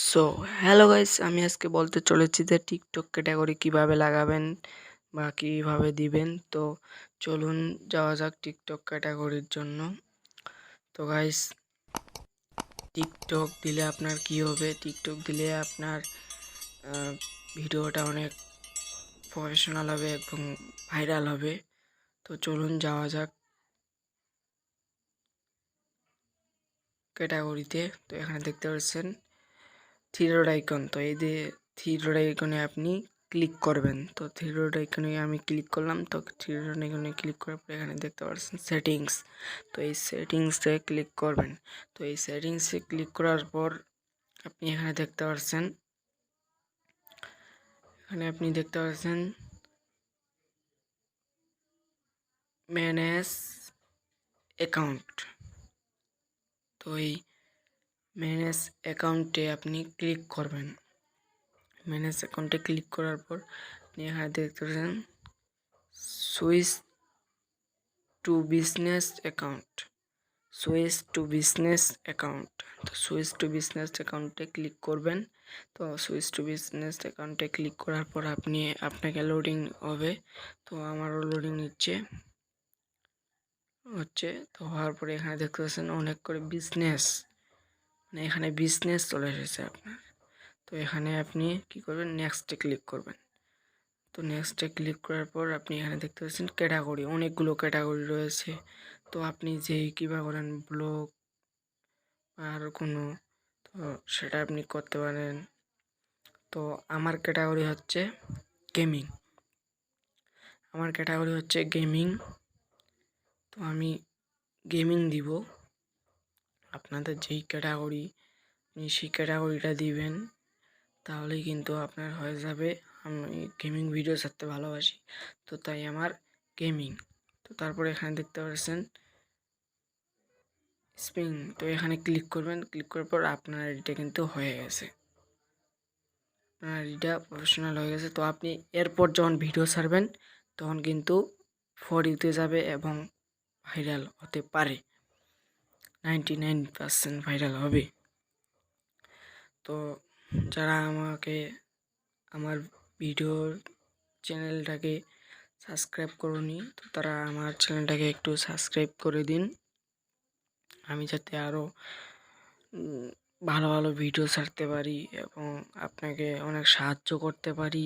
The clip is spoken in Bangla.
সো হ্যালো গাইস, আমি আজকে বলতে চলেছি যে টিকটক ক্যাটাগরি কিভাবে লাগাবেন বা কিভাবে দিবেন। তো চলুন যাওয়া যাক টিকটক ক্যাটাগরির জন্য। তো গাইস, টিকটক দিলে আপনার কি হবে? টিকটক দিলে আপনার ভিডিওটা অনেক প্রফেশনাল হবে এবং ভাইরাল হবে। তো চলুন যাওয়া যাক ক্যাটাগরিতে। তো এখানে দেখতে পাচ্ছেন থ্রি ডট আইকন। তো এই যে থ্রি ডট আইকনে আপনি ক্লিক করবেন। তো থ্রি ডট আইকনে আমি ক্লিক করলাম। তো থ্রি ডট আইকনে ক্লিক করার পর এখানে দেখতে পাচ্ছেন সেটিংস। তো এই সেটিংসে ক্লিক করবেন। তো এই সেটিংসে ক্লিক করার পর আপনি এখানে দেখতে পাচ্ছেন ম্যানেজ অ্যাকাউন্ট। তো এই ম্যানেজ অ্যাকাউন্টে আপনি ক্লিক করবেন। ম্যানেজ অ্যাকাউন্টে ক্লিক করার পর আপনি এখানে দেখতে পাচ্ছেন সুইচ টু বিজনেস অ্যাকাউন্ট। তো সুইচ টু বিজনেস অ্যাকাউন্টে ক্লিক করবেন। তো সুইচ টু বিজনেস অ্যাকাউন্টে ক্লিক করার পর আপনাকে লোডিং হবে। তো আমারও লোডিং হচ্ছে। তো হওয়ার পরে এখানে দেখতে পাচ্ছেন অনেক করে বিজনেস, মানে এখানে বিজনেস চলে এসেছে আপনার। তো এখানে আপনি কি করবেন, নেক্সটে ক্লিক করবেন। তো নেক্সটে ক্লিক করার পর আপনি এখানে দেখতে পাচ্ছেন ক্যাটাগরি, অনেকগুলো ক্যাটাগরি রয়েছে। তো আপনি যেই কিবা করেন, ব্লগ আর কোনো, তো সেটা আপনি করতে পারেন। তো আমার ক্যাটাগরি হচ্ছে গেমিং। তো আমি গেমিং দিব। আপনাদের যেই ক্যাটাগরি, আপনি সেই ক্যাটাগরিটা দিবেন, তাহলেই কিন্তু আপনার হয়ে যাবে। আমি গেমিং ভিডিও ছাড়তে ভালোবাসি, তো তাই আমার গেমিং। তো তারপরে এখানে দেখতে পাচ্ছেন স্পিং। তো এখানে ক্লিক করবেন। ক্লিক করার পর আপনার আইডিটা কিন্তু হয়ে গেছে, আপনার আইডিটা প্রফেশনাল হয়ে গেছে। তো আপনি এরপর যখন ভিডিও ছাড়বেন তখন কিন্তু ফর ইউতে যাবে এবং ভাইরাল হতে পারে, 99% ভাইরাল হবে। তো যারা আমার ভিডিওর চ্যানেলটাকে সাবস্ক্রাইব করুনি, তো তারা আমার চ্যানেলটাকে একটু সাবস্ক্রাইব করে দিন, আমি যাতে আরও ভালো ভালো ভিডিও ছাড়তে পারি এবং আপনাকে অনেক সাহায্য করতে পারি।